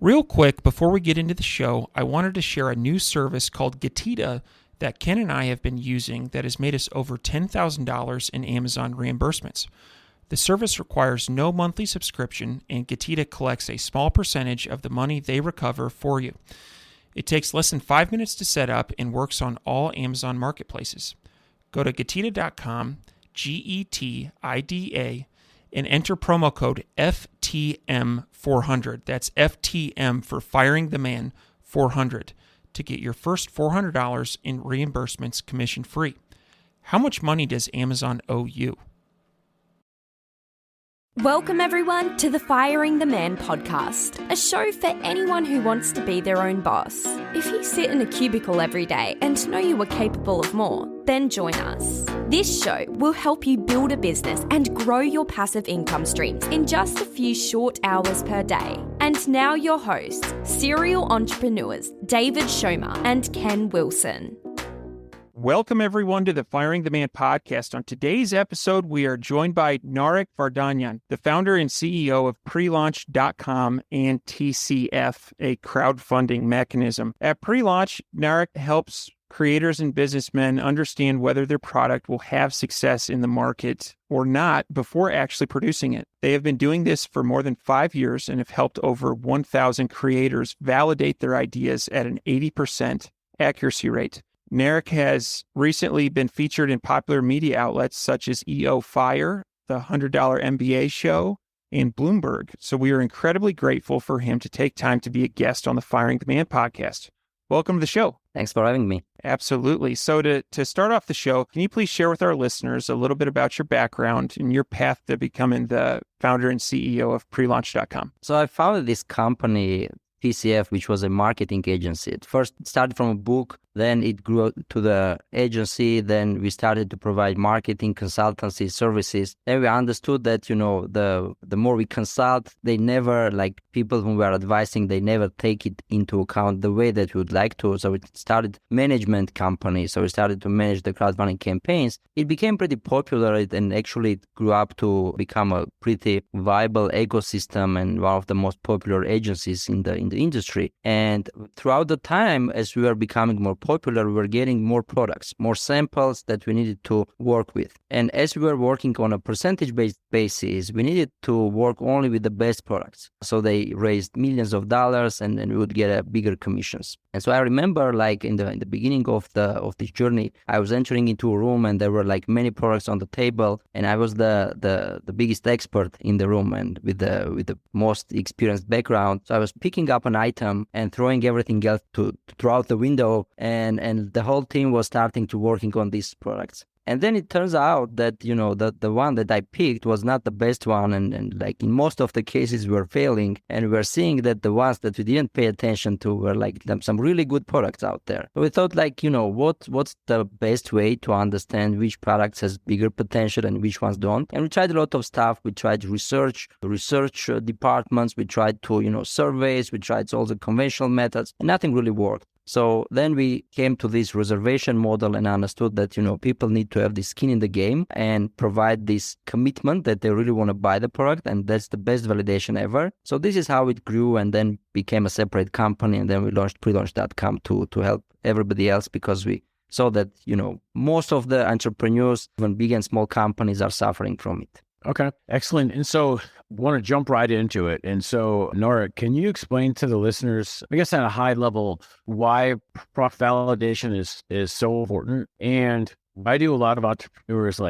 Real quick, before we get into the show, I wanted to share a new service called Getita that Ken and I have been using that has made us over $10,000 in Amazon reimbursements. The service requires no monthly subscription, and Getita collects a small percentage of the money they recover for you. It takes less than 5 minutes to set up and works on all Amazon marketplaces. Go to Getita.com, Getida, and enter promo code FTM400. That's FTM for Firing the Man 400 to get your first $400 in reimbursements commission free. How much money does Amazon owe you? Welcome everyone to the Firing the Man podcast, a show for anyone who wants to be their own boss. If you sit in a cubicle every day and know you are capable of more, then join us. This show will help you build a business and grow your passive income streams in just a few short hours per day. And now your hosts, serial entrepreneurs David Schomer and Ken Wilson. Welcome, everyone, to the Firing the Man podcast. On today's episode, we are joined by Narek Vardanyan, the founder and CEO of prelaunch.com and TCF, a crowdfunding mechanism. At Prelaunch, Narek helps creators and businessmen understand whether their product will have success in the market or not before actually producing it. They have been doing this for more than 5 years and have helped over 1,000 creators validate their ideas at an 80% accuracy rate. Narek has recently been featured in popular media outlets such as EOFire, the $100 MBA Show, and Bloomberg. So we are incredibly grateful for him to take time to be a guest on the Firing the Man podcast. Welcome to the show. Thanks for having me. Absolutely. So to start off the show, can you please share with our listeners a little bit about your background and your path to becoming the founder and CEO of prelaunch.com? So I founded this company, TCF, which was a marketing agency. It first started from a book, then it grew to the agency, then we started to provide marketing consultancy services. And we understood that, the more we consult, they never, like people who were advising, they never take it into account the way that we would like to. So it started management company. So we started to manage the crowdfunding campaigns. It became pretty popular and actually it grew up to become a pretty viable ecosystem and one of the most popular agencies in the industry. And throughout the time, as we were becoming more popular, we were getting more products, more samples that we needed to work with. And as we were working on a percentage-based basis, we needed to work only with the best products. So they raised millions of dollars and we would get bigger commissions. And so I remember like in the beginning of this journey, I was entering into a room and there were like many products on the table and I was the biggest expert in the room and with the most experienced background. So I was picking up an item and throwing everything else to throw out the window and the whole team was starting to working on these products. And then it turns out that, the one that I picked was not the best one. And like in most of the cases, we were failing. And we're seeing that the ones that we didn't pay attention to were like some really good products out there. So we thought like, what's the best way to understand which products has bigger potential and which ones don't. And we tried a lot of stuff. We tried research departments. We tried to, surveys. We tried all the conventional methods and nothing really worked. So then we came to this reservation model and understood that, people need to have this skin in the game and provide this commitment that they really want to buy the product. And that's the best validation ever. So this is how it grew and then became a separate company. And then we launched prelaunch.com to help everybody else because we saw that, most of the entrepreneurs, even big and small companies are suffering from it. Okay, excellent. And so I want to jump right into it. And so, Narek, can you explain to the listeners, I guess at a high level, why product validation is so important? And why do a lot of entrepreneurs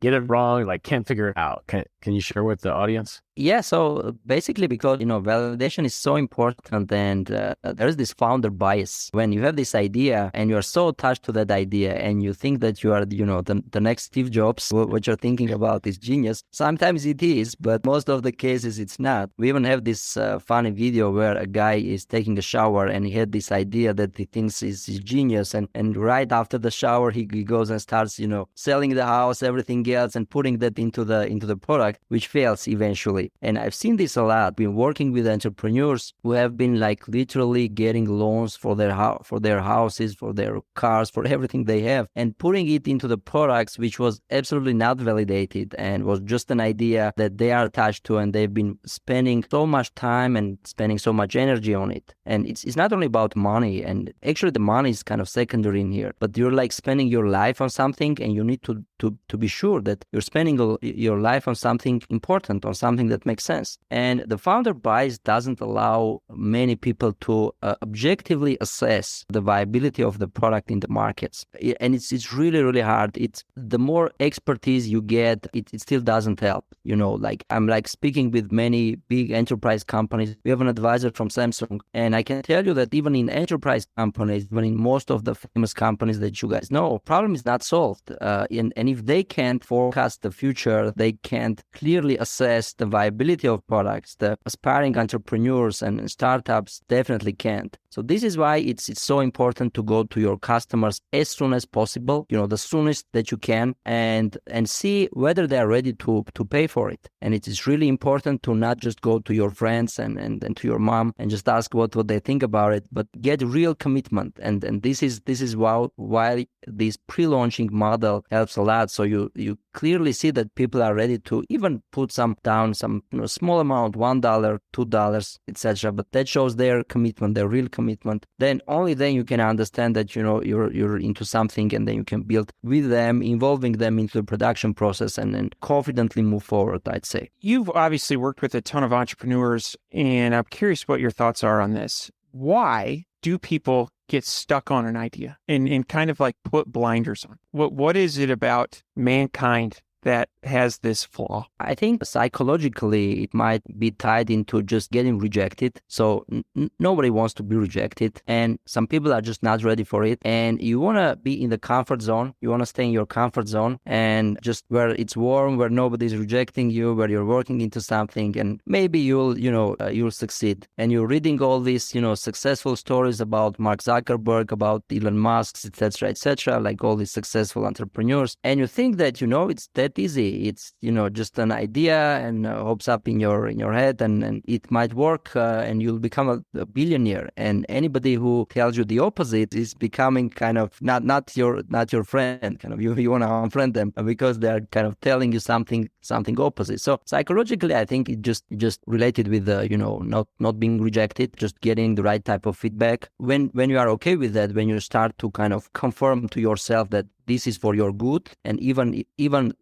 get it wrong, can't figure it out? Can you share with the audience? Yeah, so basically because, validation is so important and there is this founder bias. When you have this idea and you're so attached to that idea and you think that you are, the next Steve Jobs, what you're thinking about is genius. Sometimes it is, but most of the cases it's not. We even have this funny video where a guy is taking a shower and he had this idea that he thinks is genius. And right after the shower, he goes and starts, selling the house, everything else and putting that into the product, which fails eventually. way. And I've seen this a lot. Been working with entrepreneurs who have been like literally getting loans for their houses, for their cars, for everything they have, and putting it into the products, which was absolutely not validated and was just an idea that they are attached to, and they've been spending so much time and spending so much energy on it. And it's not only about money, and actually the money is kind of secondary in here, but you're like spending your life on something, and you need to be sure that you're spending your life on something important, on something that makes sense. And the founder bias doesn't allow many people to objectively assess the viability of the product in the markets. And it's really, really hard. It's the more expertise you get, it still doesn't help. Like I'm like speaking with many big enterprise companies. We have an advisor from Samsung, and I can tell you that even in enterprise companies, even in most of the famous companies that you guys know, problem is not solved. And if they can't forecast the future, they can't clearly assess the viability of products. The aspiring entrepreneurs and startups definitely can't. So this is why it's so important to go to your customers as soon as possible, the soonest that you can, and see whether they are ready to pay for it. And it is really important to not just go to your friends and to your mom and just ask what they think about it, but get real commitment. And this is why this pre-launching model helps a lot. So you clearly see that people are ready to even put some small amount, $1, $2, etc. But that shows their commitment, their real commitment. Then only then you can understand that you're into something, and then you can build with them, involving them into the production process, and then confidently move forward, I'd say. You've obviously worked with a ton of entrepreneurs, and I'm curious what your thoughts are on this. Why do people get stuck on an idea and kind of like put blinders on? What is it about mankind that has this flaw? I think psychologically it might be tied into just getting rejected. So nobody wants to be rejected, and some people are just not ready for it. And you want to be in the comfort zone. You want to stay in your comfort zone, and just where it's warm, where nobody's rejecting you, where you're working into something, and maybe you'll succeed. And you're reading all these successful stories about Mark Zuckerberg, about Elon Musk, etc., like all these successful entrepreneurs, and you think that it's that easy. It's just an idea, and hopes up in your head, and it might work, and you'll become a billionaire. And anybody who tells you the opposite is becoming kind of not your friend. Kind of you want to unfriend them because they're kind of telling you something opposite. So psychologically, I think it just related with not being rejected, just getting the right type of feedback. When you are okay with that, when you start to kind of confirm to yourself that this is for your good, and even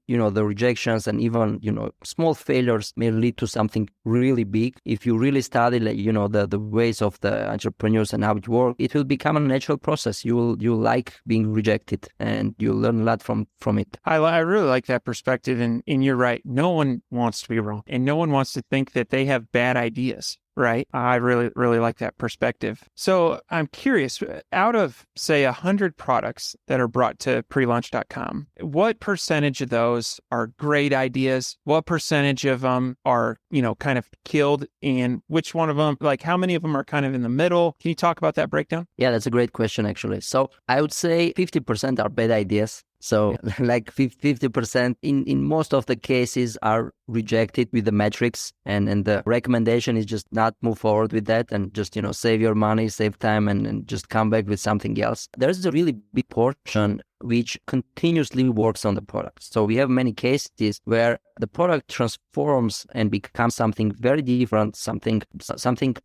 the rejections and even small failures may lead to something really big. If you really study the ways of the entrepreneurs and how it works, it will become a natural process. You'll like being rejected, and you'll learn a lot from it. I really like that perspective, and you're right. No one wants to be wrong, and no one wants to think that they have bad ideas. Right. I really, really like that perspective. So I'm curious, out of, say, 100 products that are brought to prelaunch.com, what percentage of those are great ideas? What percentage of them are, kind of killed? And which one of them, like how many of them are kind of in the middle? Can you talk about that breakdown? Yeah, that's a great question, actually. So I would say 50% are bad ideas. So like 50% in most of the cases are rejected with the metrics, and the recommendation is just not move forward with that, and just, save your money, save time, and just come back with something else. There's a really big portion which continuously works on the product. So we have many cases where the product transforms and becomes something very different, something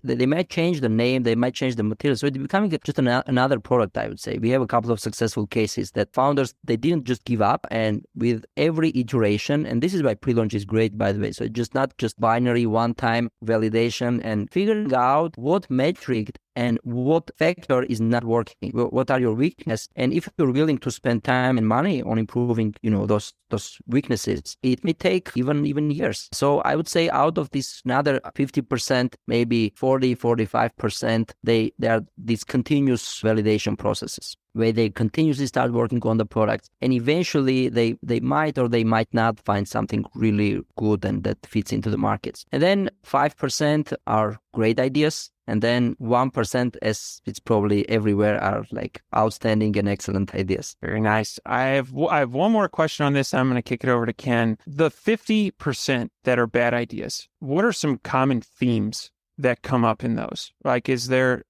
they might change the name, they might change the material. So it's becoming just another product, I would say. We have a couple of successful cases that founders, they didn't just give up, and with every iteration, and this is why pre-launch is great, by the way. So it's just not just binary one-time validation, and figuring out what metric and what factor is not working, what are your weaknesses, and if you're willing to spend time and money on improving, those weaknesses, it may take even years. So I would say out of this another 50%, maybe 45%, they are these continuous validation processes. where they continuously start working on the products, and eventually they might or they might not find something really good and that fits into the markets. And then 5% are great ideas, and then 1%, as it's probably everywhere, are like outstanding and excellent ideas. Very nice. I have one more question on this. I'm going to kick it over to Ken. The 50% that are bad ideas, what are some common themes that come up in those? Like,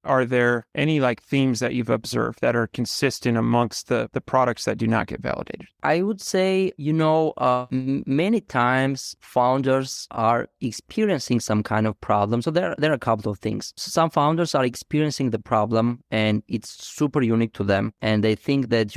are there any like themes that you've observed that are consistent amongst the products that do not get validated? I would say, many times founders are experiencing some kind of problem. So there are a couple of things. Some founders are experiencing the problem and it's super unique to them. And they think that,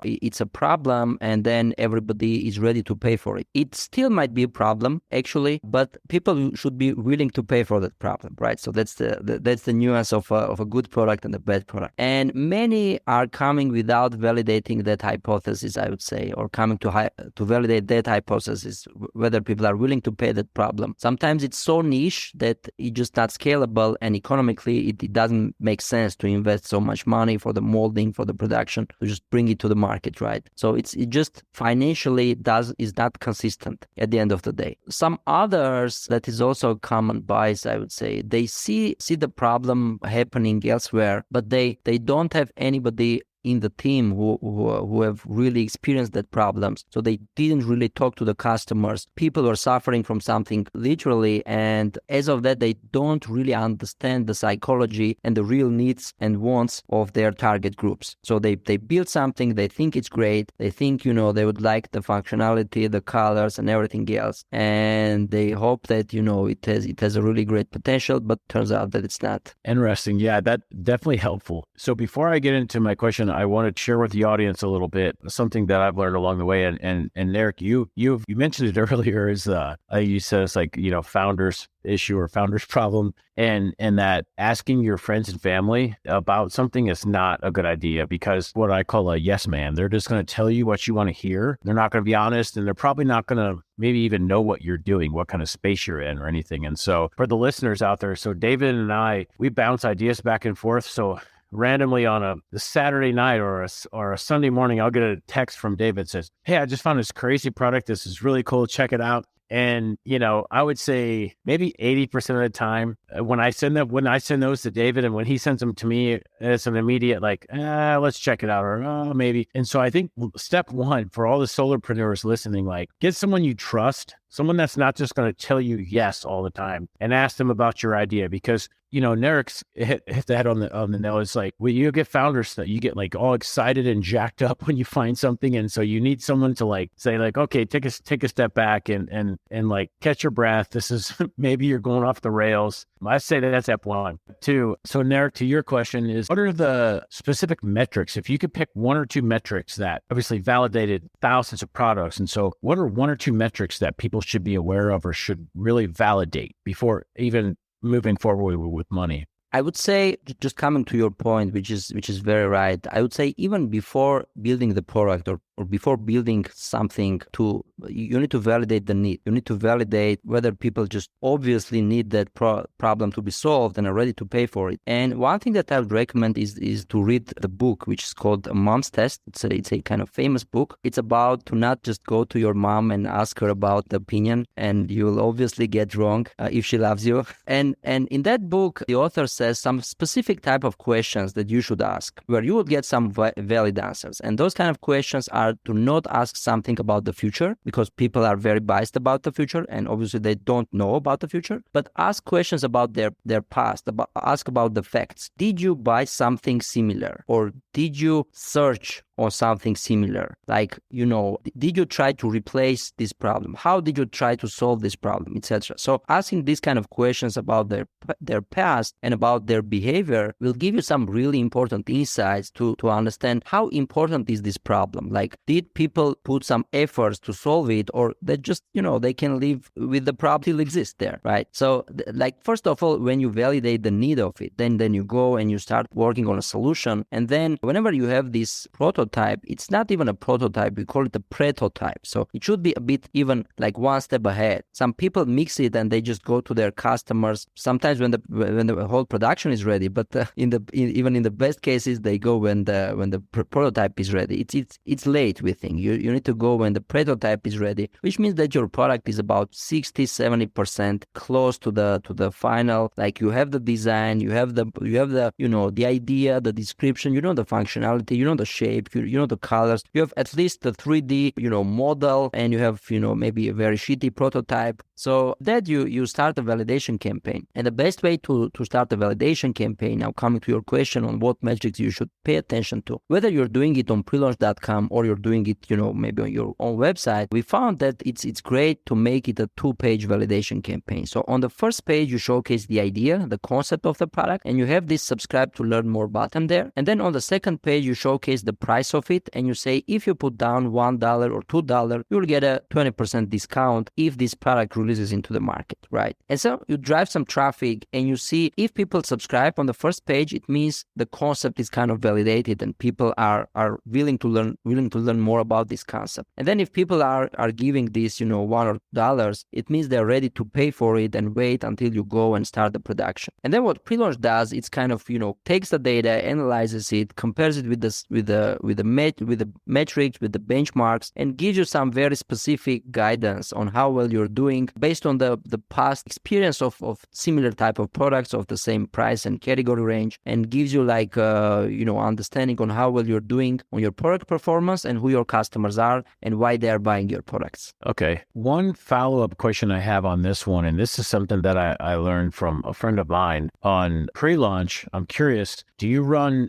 it's a problem and then everybody is ready to pay for it. It still might be a problem, actually, but people should be willing to pay for that problem, right? So that's the nuance of a good product and a bad product. And many are coming without validating that hypothesis, I would say, or coming to validate that hypothesis, whether people are willing to pay that problem. Sometimes it's so niche that it's just not scalable, and economically it doesn't make sense to invest so much money for the molding, for the production, to just bring it to the market, right? So it just financially is not consistent at the end of the day. Some others, that is also a common bias, I would say, they see the problem happening elsewhere, but they don't have anybody in the team who have really experienced that problems. So they didn't really talk to the customers. People were suffering from something literally, and as of that, they don't really understand the psychology and the real needs and wants of their target groups. So they build something, they think it's great, they think, they would like the functionality, the colors and everything else, and they hope that, it has a really great potential, but turns out that it's not. Interesting. Yeah, that definitely helpful. So before I get into my question, I want to share with the audience a little bit something that I've learned along the way. And Narek, you mentioned it earlier, is you said it's like, founders issue or founder's problem, and that asking your friends and family about something is not a good idea, because what I call a yes man, they're just going to tell you what you want to hear. They're not going to be honest, and they're probably not going to maybe even know what you're doing, what kind of space you're in or anything. And so for the listeners out there, so David and I, we bounce ideas back and forth. So randomly on a Saturday night or a Sunday morning, I'll get a text from David that says, "Hey, I just found this crazy product. This is really cool. Check it out." And, I would say maybe 80% of the time when I send those to David and when he sends them to me, it's an immediate like, let's check it out, or maybe. And so I think step one for all the solopreneurs listening, like, get someone you trust, someone that's not just going to tell you yes all the time, and ask them about your idea, because Narek's hit the head on the nail. It's like, when you get founders that you get like all excited and jacked up when you find something, and so you need someone to like say like, okay, take a step back and like catch your breath. This is maybe you're going off the rails. I say that's step one. Two. So Narek, to your question is, what are the specific metrics? If you could pick one or two metrics that obviously validated thousands of products, and so what are one or two metrics that people should be aware of or should really validate before even moving forward with money? I would say, just coming to your point, which is very right, I would say even before building the product or before building something, you need to validate the need. You need to validate whether people just obviously need that problem to be solved and are ready to pay for it. And one thing that I would recommend is to read the book, which is called Mom's Test. It's a kind of famous book. It's about to not just go to your mom and ask her about the opinion, and you'll obviously get wrong if she loves you. And in that book, the author says some specific type of questions that you should ask, where you will get some valid answers. And those kind of questions are to not ask something about the future, because people are very biased about the future and obviously they don't know about the future, but ask questions about their past, ask about the facts. Did you buy something similar, or did you search or something similar? Like, did you try to replace this problem? How did you try to solve this problem, etc.? So asking these kind of questions about their past and about their behavior will give you some really important insights to understand how important is this problem. Like, did people put some efforts to solve it, or they just, they can live with the problem till exist there, right? So like, first of all, when you validate the need of it, then you go and you start working on a solution. And then whenever you have this prototype, prototype, it's not even a prototype. We call it a pretotype. So it should be a bit even like one step ahead. Some people mix it and they just go to their customers sometimes when the whole production is ready. But even in the best cases, they go when the prototype is ready. It's late, we think. You need to go when the prototype is ready, which means that your product is about 60-70% close to the final. Like you have the design, you have the the idea, the description, the functionality, the shape, the colors. You have at least the 3D model, and you have maybe a very shitty prototype. So that you start a validation campaign. And the best way to start a validation campaign, now coming to your question on what metrics you should pay attention to, whether you're doing it on prelaunch.com or you're doing it maybe on your own website, we found that it's great to make it a 2-page validation campaign. So on the first page, you showcase the idea, the concept of the product, and you have this subscribe to learn more button there. And then on the second page, you showcase the price of it, and you say if you put down $1 or $2, you'll get a 20% discount if this product releases into the market, right? And so you drive some traffic, and you see if people subscribe on the first page, it means the concept is kind of validated and people are willing to learn more about this concept. And then if people are giving this $1 or $2, it means they're ready to pay for it and wait until you go and start the production. And then what Prelaunch does, it's kind of takes the data, analyzes it, compares it with the metrics, with the benchmarks, and gives you some very specific guidance on how well you're doing based on the past experience of similar type of products of the same price and category range, and gives you understanding on how well you're doing on your product performance and who your customers are and why they are buying your products. Okay. One follow-up question I have on this one, and this is something that I learned from a friend of mine on Prelaunch. I'm curious, do you run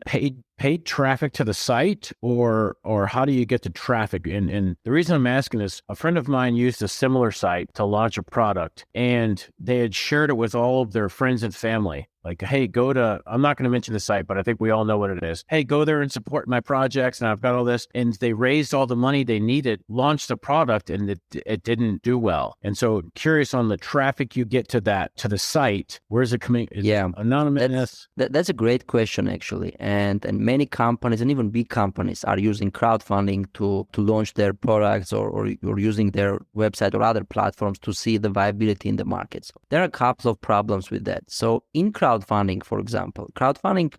paid traffic to the site, or how do you get the traffic? And the reason I'm asking is a friend of mine used a similar site to launch a product, and they had shared it with all of their friends and family. Like, hey, I'm not going to mention the site, but I think we all know what it is. Hey, go there and support my projects, and I've got all this. And they raised all the money they needed, launched the product, and it didn't do well. And so curious on the traffic you get to the site, where's it coming? Yeah. Anonymous? That's a great question, actually. And many companies, and even big companies, are using crowdfunding to launch their products or using their website or other platforms to see the viability in the market. So there are a couple of problems with that. So in crowdfunding, for example,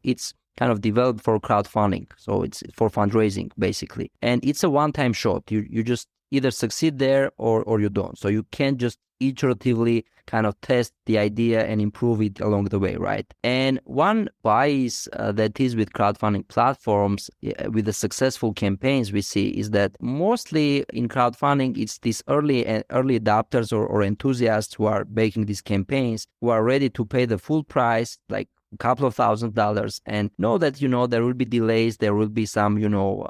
it's kind of developed for crowdfunding. So it's for fundraising, basically. And it's a one-time shot. You just either succeed there or you don't. So you can't just iteratively kind of test the idea and improve it along the way, right? And one bias that is with crowdfunding platforms, with the successful campaigns we see, is that mostly in crowdfunding, it's these early adopters or enthusiasts who are making these campaigns, who are ready to pay the full price, like a couple of $1,000s, and know that, there will be delays, there will be some,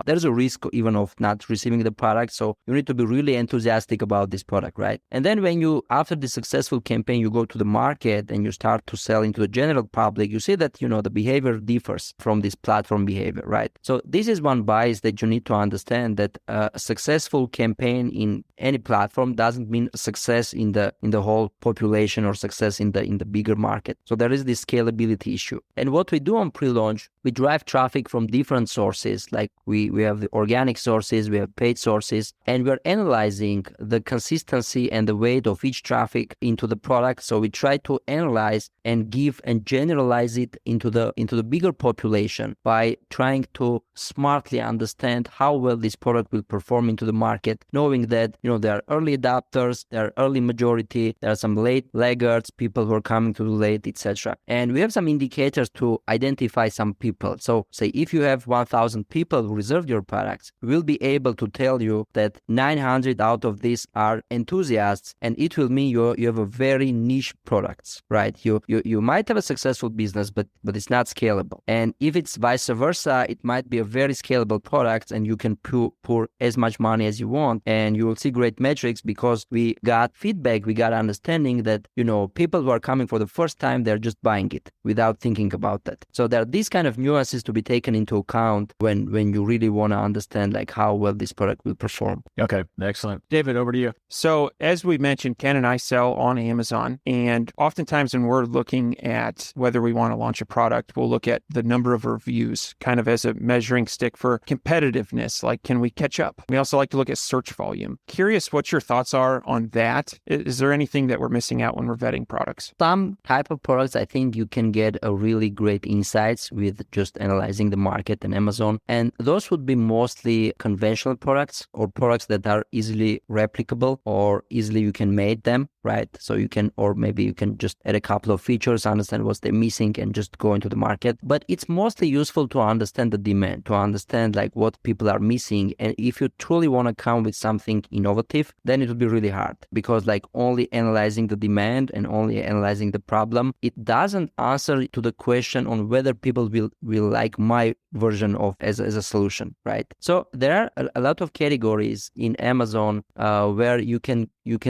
there's a risk even of not receiving the product. So you need to be really enthusiastic about this product, right? And then when after the successful campaign, you go to the market and you start to sell into the general public, you see that, the behavior differs from this platform behavior, right? So this is one bias that you need to understand, that a successful campaign in any platform doesn't mean success in the whole population or success in the bigger market. So there is this scalability issue. And what we do on Prelaunch, we drive traffic from different sources. Like we have the organic sources, we have paid sources, and we're analyzing the consistency and the weight of each traffic into the product. So we try to analyze and give and generalize it into the bigger population by trying to smartly understand how well this product will perform into the market, knowing that there are early adopters, there are early majority, there are some late laggards, people who are coming to the late, etc. And we have some indicators to identify some people. So say if you have 1,000 people who reserved your products, we'll be able to tell you that 900 out of these are enthusiasts, and it will mean you have a very niche products, right? You might have a successful business, but it's not scalable. And if it's vice versa, it might be a very scalable product, and you can pour as much money as you want, and you will see great metrics because we got feedback, we got understanding that people who are coming for the first time, they're just buying it without thinking about that. So there are these kind of nuances to be taken into account when you really want to understand like how well this product will perform. Okay, excellent. David, over to you. So as we mentioned, Ken and I sell on Amazon. And oftentimes when we're looking at whether we want to launch a product, we'll look at the number of reviews kind of as a measuring stick for competitiveness. Like, can we catch up? We also like to look at search volume. Curious what your thoughts are on that. Is there anything that we're missing out when we're vetting products? Some type of products, I think you can get a really great insights with just analyzing the market and Amazon. And those would be mostly conventional products or products that are easily replicable or easily you can make them, right? So you can, or maybe you can just add a couple of features, understand what they're missing and just go into the market. But it's mostly useful to understand the demand, to understand like what people are missing. And if you truly want to come with something innovative, then it will be really hard because like only analyzing the demand and only analyzing the problem, it doesn't answer to the question on whether people will like my version of as a solution, right? So there are a lot of categories in Amazon where you can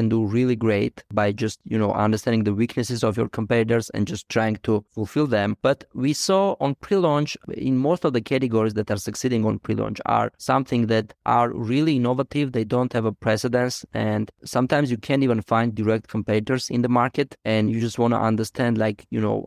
do really great by just, understanding the weaknesses of your competitors and just trying to fulfill them. But we saw on Prelaunch, in most of the categories that are succeeding on Prelaunch are something that are really innovative. They don't have a precedence. And sometimes you can't even find direct competitors in the market. And you just want to understand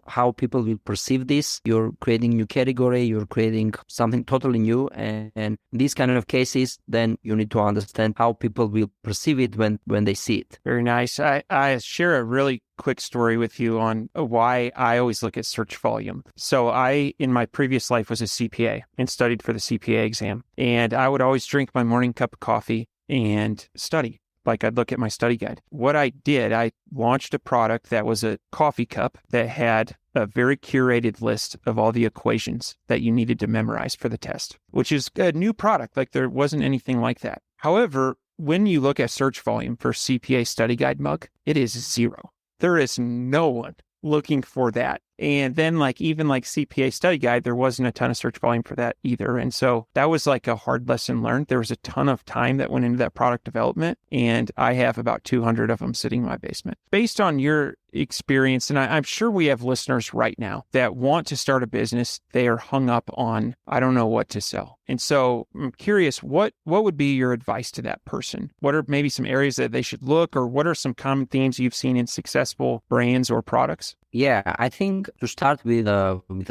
how people will perceive this. You're creating new category, you're creating something totally new. And these kind of cases, then you need to understand how people will perceive it when they see it. Very nice. I share a really quick story with you on why I always look at search volume. So I, in my previous life, was a CPA and studied for the CPA exam. And I would always drink my morning cup of coffee and study. Like I'd look at my study guide. What I did, I launched a product that was a coffee cup that had a very curated list of all the equations that you needed to memorize for the test, which is a new product. Like there wasn't anything like that. However, when you look at search volume for CPA study guide mug, it is zero. There is no one looking for that. And then even CPA study guide, there wasn't a ton of search volume for that either. And so that was like a hard lesson learned. There was a ton of time that went into that product development. And I have about 200 of them sitting in my basement. Based on your experience, and I'm sure we have listeners right now that want to start a business. They are hung up on, I don't know what to sell. And so I'm curious, what would be your advice to that person? What are maybe some areas that they should look, or what are some common themes you've seen in successful brands or products? Yeah, I think to start with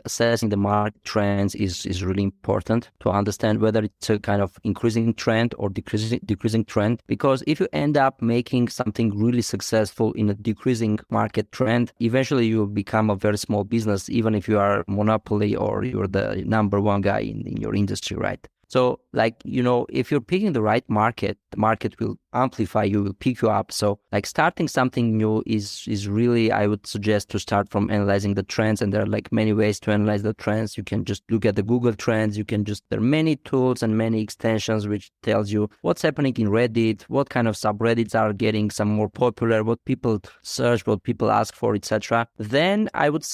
assessing the market trends is really important to understand whether it's a kind of increasing trend or decreasing trend. Because if you end up making something really successful in a decreasing market trend, eventually you will become a very small business, even if you are a monopoly or you're the number one guy in your industry, right? So if you're picking the right market, the market will amplify you, will pick you up. So starting something new is really, I would suggest to start from analyzing the trends. And there are many ways to analyze the trends. You can just look at the Google trends. There are many tools and many extensions which tells you what's happening in Reddit, what kind of subreddits are getting some more popular, what people search, what people ask for, etc. Then I would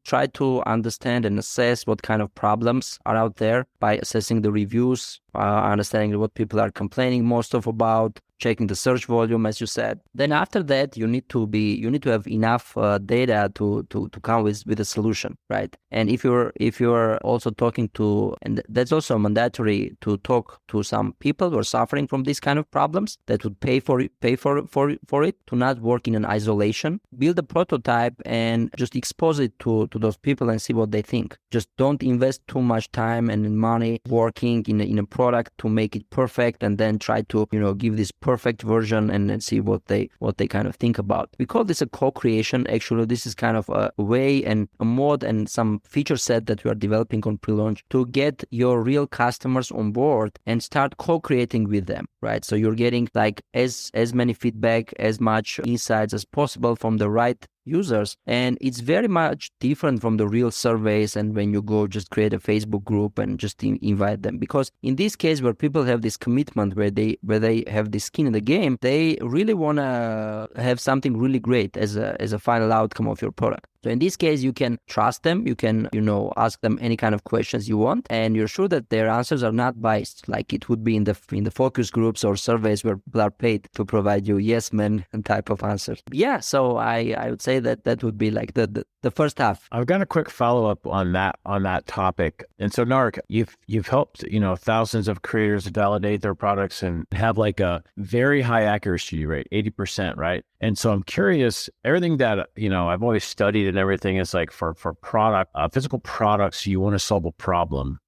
try to understand and assess what kind of problems are out there by assessing the reviews, understanding what people are complaining most of about, checking the search volume, as you said. Then after that, you need to have enough data to come with a solution, right? And if you're also talking to, and that's also mandatory to talk to some people who are suffering from these kind of problems that would pay for it, to not work in an isolation. Build a prototype and just expose it to those people and see what they think. Just don't invest too much time and money working in a product to make it perfect, and then try to give this perfect version and see what they kind of think about. We call this a co-creation. Actually, this is kind of a way and a mode and some feature set that we are developing on Prelaunch to get your real customers on board and start co-creating with them, right? So you're getting as many feedback, as much insights as possible from the right users. And it's very much different from the real surveys and when you go just create a Facebook group and just invite them. Because in this case where people have this commitment, where they have this skin in the game, they really want to have something really great as a final outcome of your product. So in this case, you can trust them, you can, ask them any kind of questions you want, and you're sure that their answers are not biased, like it would be in the focus groups or surveys where people are paid to provide you yes men type of answers. Yeah, so I would say that would be the the first half. I've got a quick follow-up on that topic. And so Narek, you've helped, thousands of creators validate their products and have like a very high accuracy rate, 80%, right? And so I'm curious, everything that, I've always studied and everything is like for product, physical products, you want to solve a problem.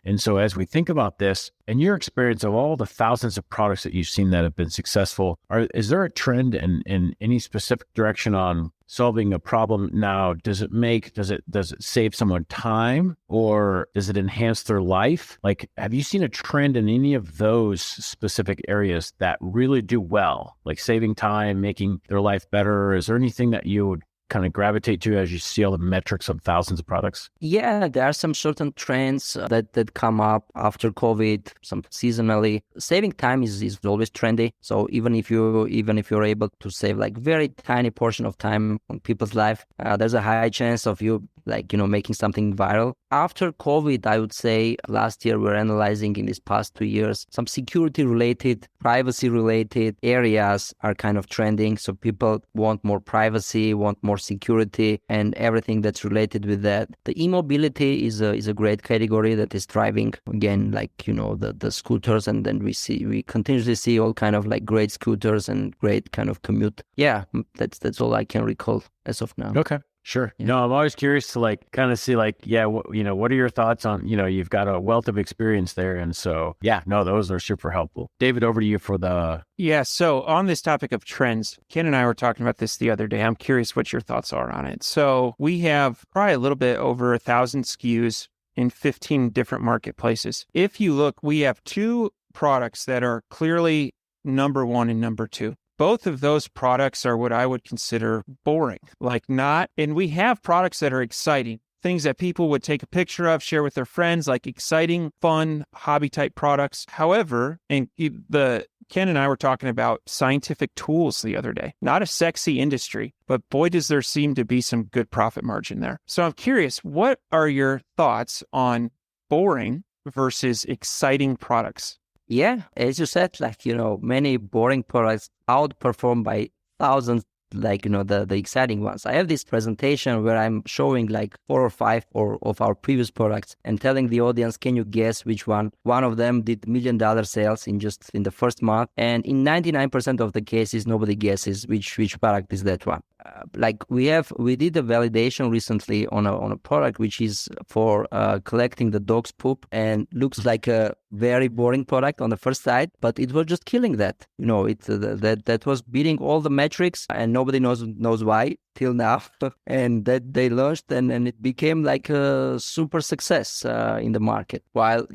And so as we think about this, in your experience of all the thousands of products that you've seen that have been successful, is there a trend in any specific direction on solving a problem now? Does it save someone time, or does it enhance their life? Like, have you seen a trend in any of those specific areas that really do well, like saving time, making their life better? Is there anything that you would kind of gravitate to as you see all the metrics of thousands of products? Yeah, there are some certain trends that come up after COVID, some seasonally. Saving time is always trendy. So even if you're able to save like very tiny portion of time on people's life, there's a high chance of you making something viral. After COVID, I would say last year we're analyzing in these past 2 years, some security related, privacy related areas are kind of trending. So people want more privacy, want more security, and everything that's related with that. The e-mobility is a great category that is driving again, the scooters, and then we continuously see all kind of like great scooters and great kind of commute. Yeah, that's all I can recall as of now. Okay. Sure. Yeah. No, I'm always curious to kind of see what are your thoughts on, you've got a wealth of experience there. And so, those are super helpful. David, over to you for the... Yeah. So on this topic of trends, Ken and I were talking about this the other day. I'm curious what your thoughts are on it. So we have probably a little bit over 1,000 SKUs in 15 different marketplaces. If you look, we have 2 products that are clearly number 1 and number 2. Both of those products are what I would consider boring, and we have products that are exciting, things that people would take a picture of, share with their friends, like exciting, fun, hobby type products. However, Ken and I were talking about scientific tools the other day, not a sexy industry, but boy, does there seem to be some good profit margin there. So I'm curious, what are your thoughts on boring versus exciting products? Yeah, as you said, many boring products outperformed by thousands, the exciting ones. I have this presentation where I'm showing 4 or 5 of our previous products and telling the audience, can you guess which one? One of them did $1 million sales in the first month. And in 99% of the cases, nobody guesses which product is that one. We did a validation recently on a product which is for collecting the dog's poop, and looks like a very boring product on the first sight, but it was just killing that. That was beating all the metrics, and nobody knows why till now. And that they launched, and it became like a super success in the market. While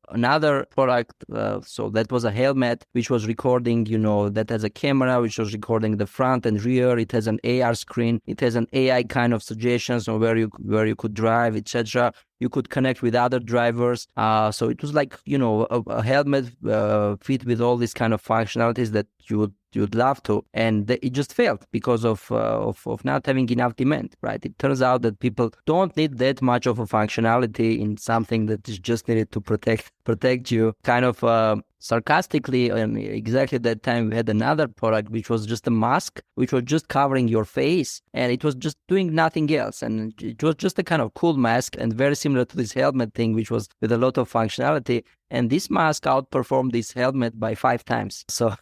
another product, so that was a helmet which was recording, that has a camera which was recording the front and rear. It has an AR screen. It has an AI kind of suggestions on where you could drive, etc. You could connect with other drivers. So it was a helmet fit with all these kind of functionalities that you'd love to, and it just failed because of not having enough demand, right? It turns out that people don't need that much of a functionality in something that is just needed to protect you. Kind of sarcastically, and exactly that time we had another product which was just a mask which was just covering your face, and it was just doing nothing else, and it was just a kind of cool mask and very similar to this helmet thing which was with a lot of functionality. And this mask outperformed this helmet by 5 times. So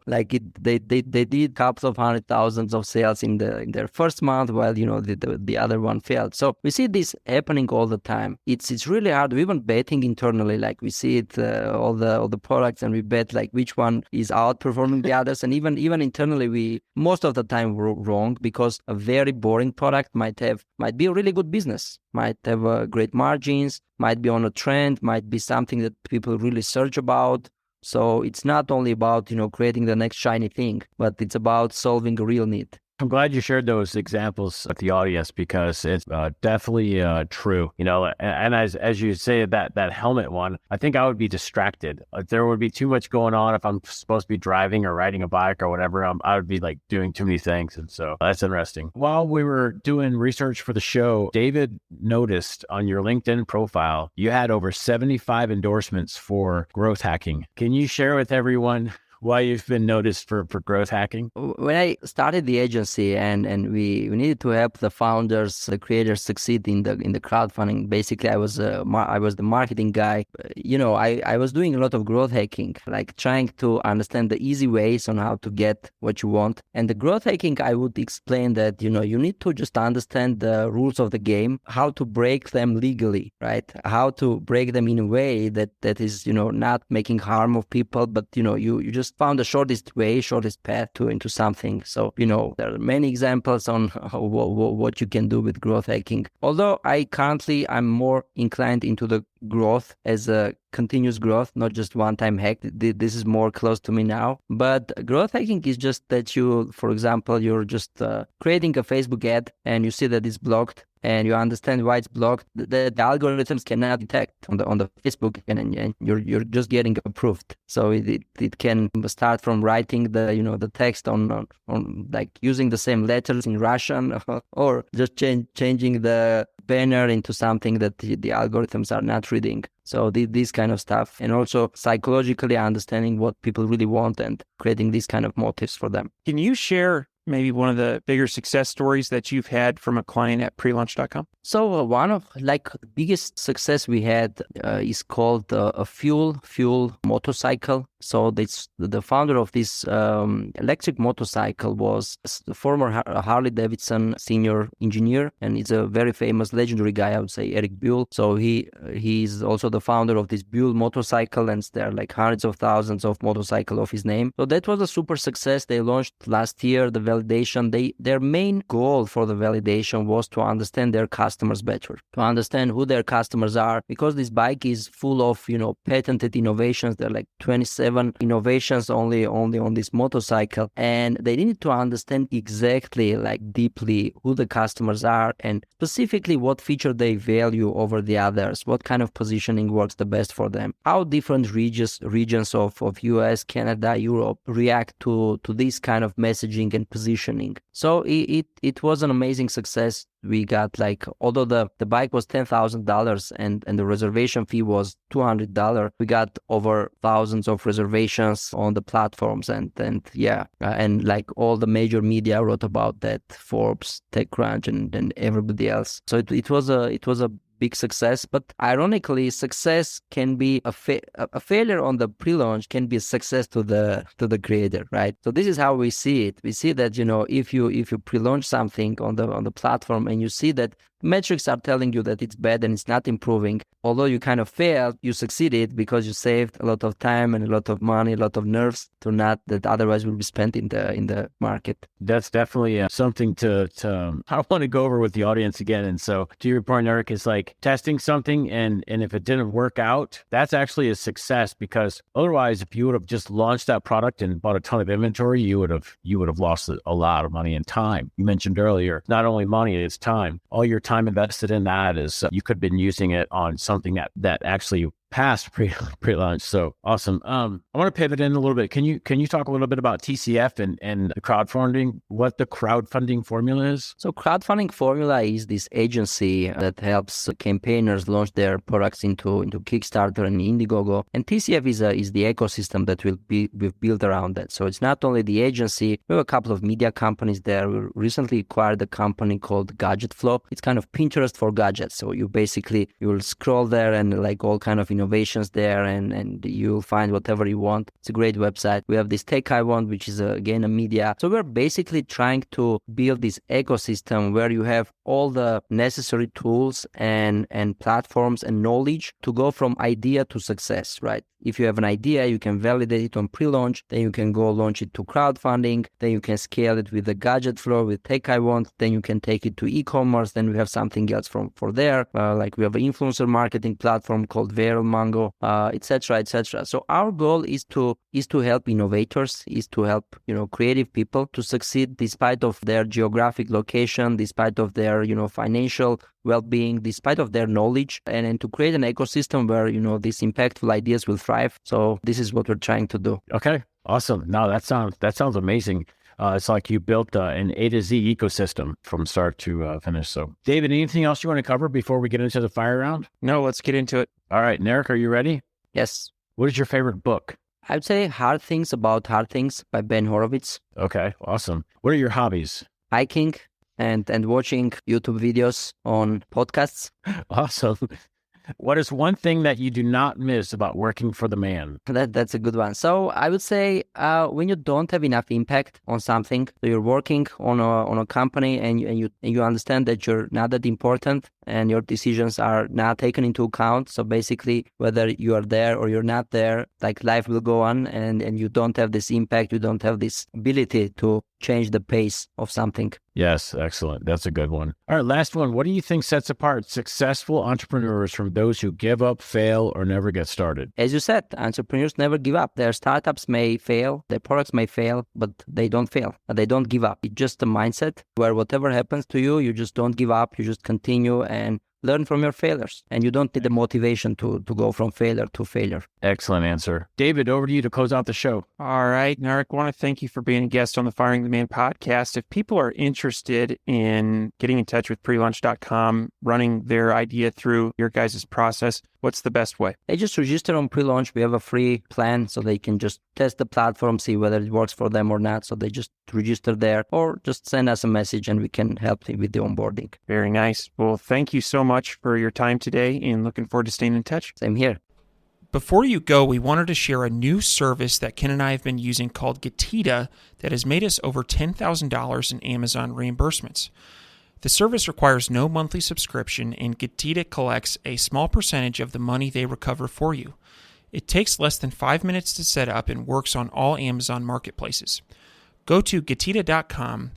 they did couple of 100,000 of sales in their first month, while the other one failed. So we see this happening all the time. It's really hard. We even betting internally, we see it all the products, and we bet which one is outperforming the others. And even internally, we most of the time we're wrong, because a very boring product might be a really good business, might have great margins, might be on a trend, might be something that people really search about. So it's not only about, creating the next shiny thing, but it's about solving a real need. I'm glad you shared those examples with the audience, because it's definitely true. And as you say, that helmet one, I think I would be distracted. There would be too much going on if I'm supposed to be driving or riding a bike or whatever. I would be doing too many things. And so that's interesting. While we were doing research for the show, David noticed on your LinkedIn profile, you had over 75 endorsements for growth hacking. Can you share with everyone why you've been noticed for growth hacking? When I started the agency and we needed to help the founders, the creators succeed in the crowdfunding. Basically, I was the marketing guy. I was doing a lot of growth hacking, like trying to understand the easy ways on how to get what you want. And the growth hacking, I would explain that, you need to just understand the rules of the game, how to break them legally, right? How to break them in a way that is, not making harm of people, but, you just found the shortest path into something. So, there are many examples on what you can do with growth hacking. Although I'm more inclined into the growth as a continuous growth, not just one-time hack. This is more close to me now. But growth hacking is just that for example, you're just creating a Facebook ad and you see that it's blocked and you understand why it's blocked. The algorithms cannot detect on the Facebook and you're just getting approved. So it can start from writing the text on like using the same letters in Russian or just changing the banner into something that the algorithms are not reading. So this kind of stuff, and also psychologically understanding what people really want and creating these kind of motives for them. Can you share maybe one of the bigger success stories that you've had from a client at prelaunch.com? So one of the biggest success we had is called a fuel motorcycle. So the founder of this electric motorcycle was the former Harley Davidson senior engineer, and he's a very famous legendary guy, I would say, Eric Buell. So he's also the founder of this Buell motorcycle, and there are like hundreds of thousands of motorcycle of his name. So that was a super success. They launched last year the validation. Their main goal for the validation was to understand their customers better, to understand who their customers are, because this bike is full of patented innovations. There are like 27 innovations only on this motorcycle, and they needed to understand exactly, deeply, who the customers are and specifically what feature they value over the others, what kind of positioning works the best for them, how different regions of US, Canada, Europe react to this kind of messaging and positioning. So it was an amazing success. We got although the bike was $10,000 and the reservation fee was $200, we got over thousands of reservations on the platforms and all the major media wrote about that, Forbes, TechCrunch, and everybody else. So it was a big success, but ironically, success can be a failure on the pre-launch can be a success to the creator, right? So this is how we see it. We see that if you pre-launch something on the platform and you see that metrics are telling you that it's bad and it's not improving, although you kind of failed, you succeeded because you saved a lot of time and a lot of money, a lot of nerves that otherwise will be spent in the market. That's definitely something to I want to go over with the audience again. And so to your point, Narek, is like testing something and if it didn't work out, that's actually a success, because otherwise, if you would have just launched that product and bought a ton of inventory, you would have lost a lot of money and time. You mentioned earlier, not only money, it's time. All your time invested in that is you could have been using it on something that actually passed pre-launch. So awesome. I want to pivot in a little bit. Can you talk a little bit about TCF and the crowdfunding, what the crowdfunding formula is? So crowdfunding formula is this agency that helps campaigners launch their products into Kickstarter and Indiegogo. And TCF is the ecosystem that we've built around that. So it's not only the agency, we have a couple of media companies there. We recently acquired a company called Gadget Flow. It's kind of Pinterest for gadgets. So you will scroll there and all kind of innovations there, and you'll find whatever you want. It's a great website. We have this Tech I Want, which is again a media. So we're basically trying to build this ecosystem where you have all the necessary tools and platforms and knowledge to go from idea to success, right? If you have an idea, you can validate it on pre-launch, then you can go launch it to crowdfunding, then you can scale it with the Gadget Flow, with Tech I Want, then you can take it to e-commerce, then we have something else for there, we have an influencer marketing platform called Viral Mango, etc., etc. So our goal is to help innovators, is to help creative people to succeed despite of their geographic location, despite of their financial well-being, despite of their knowledge, and to create an ecosystem where these impactful ideas will thrive. So this is what we're trying to do. Okay, awesome. No, that sounds amazing. It's like you built an A to Z ecosystem from start to finish. So, David, anything else you want to cover before we get into the fire round? No, let's get into it. All right, Narek, are you ready? Yes. What is your favorite book? I'd say Hard Things About Hard Things by Ben Horowitz. Okay, awesome. What are your hobbies? Hiking and watching YouTube videos on podcasts. Awesome. What is one thing that you do not miss about working for the man? That's a good one. So I would say when you don't have enough impact on something, so you're working on a company and you understand that you're not that important and your decisions are not taken into account. So basically, whether you are there or you're not there, like life will go on and you don't have this impact, you don't have this ability to change the pace of something. Yes, excellent. That's a good one. All right, last one. What do you think sets apart successful entrepreneurs from those who give up, fail, or never get started? As you said, entrepreneurs never give up. Their startups may fail, their products may fail, but they don't fail. They don't give up. It's just a mindset where whatever happens to you, you just don't give up. You just continue and learn from your failures. And you don't need the motivation to go from failure to failure. Excellent answer. David, over to you to close out the show. All right, Narek, I want to thank you for being a guest on the Firing the Man podcast. If people are interested in getting in touch with prelaunch.com, running their idea through your guys' process, what's the best way? They just register on Prelaunch. We have a free plan so they can just test the platform, see whether it works for them or not. So they just register there or just send us a message and we can help them with the onboarding. Very nice. Well, thank you so much for your time today and looking forward to staying in touch. Same here. Before you go, we wanted to share a new service that Ken and I have been using called Getita that has made us over $10,000 in Amazon reimbursements. The service requires no monthly subscription, and Getita collects a small percentage of the money they recover for you. It takes less than 5 minutes to set up and works on all Amazon marketplaces. Go to Getita.com,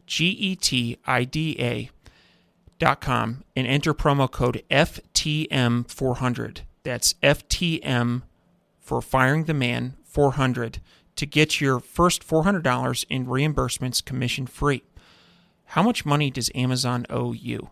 Getida.com, and enter promo code FTM400. That's FTM for Firing the Man 400 to get your first $400 in reimbursements commission free. How much money does Amazon owe you?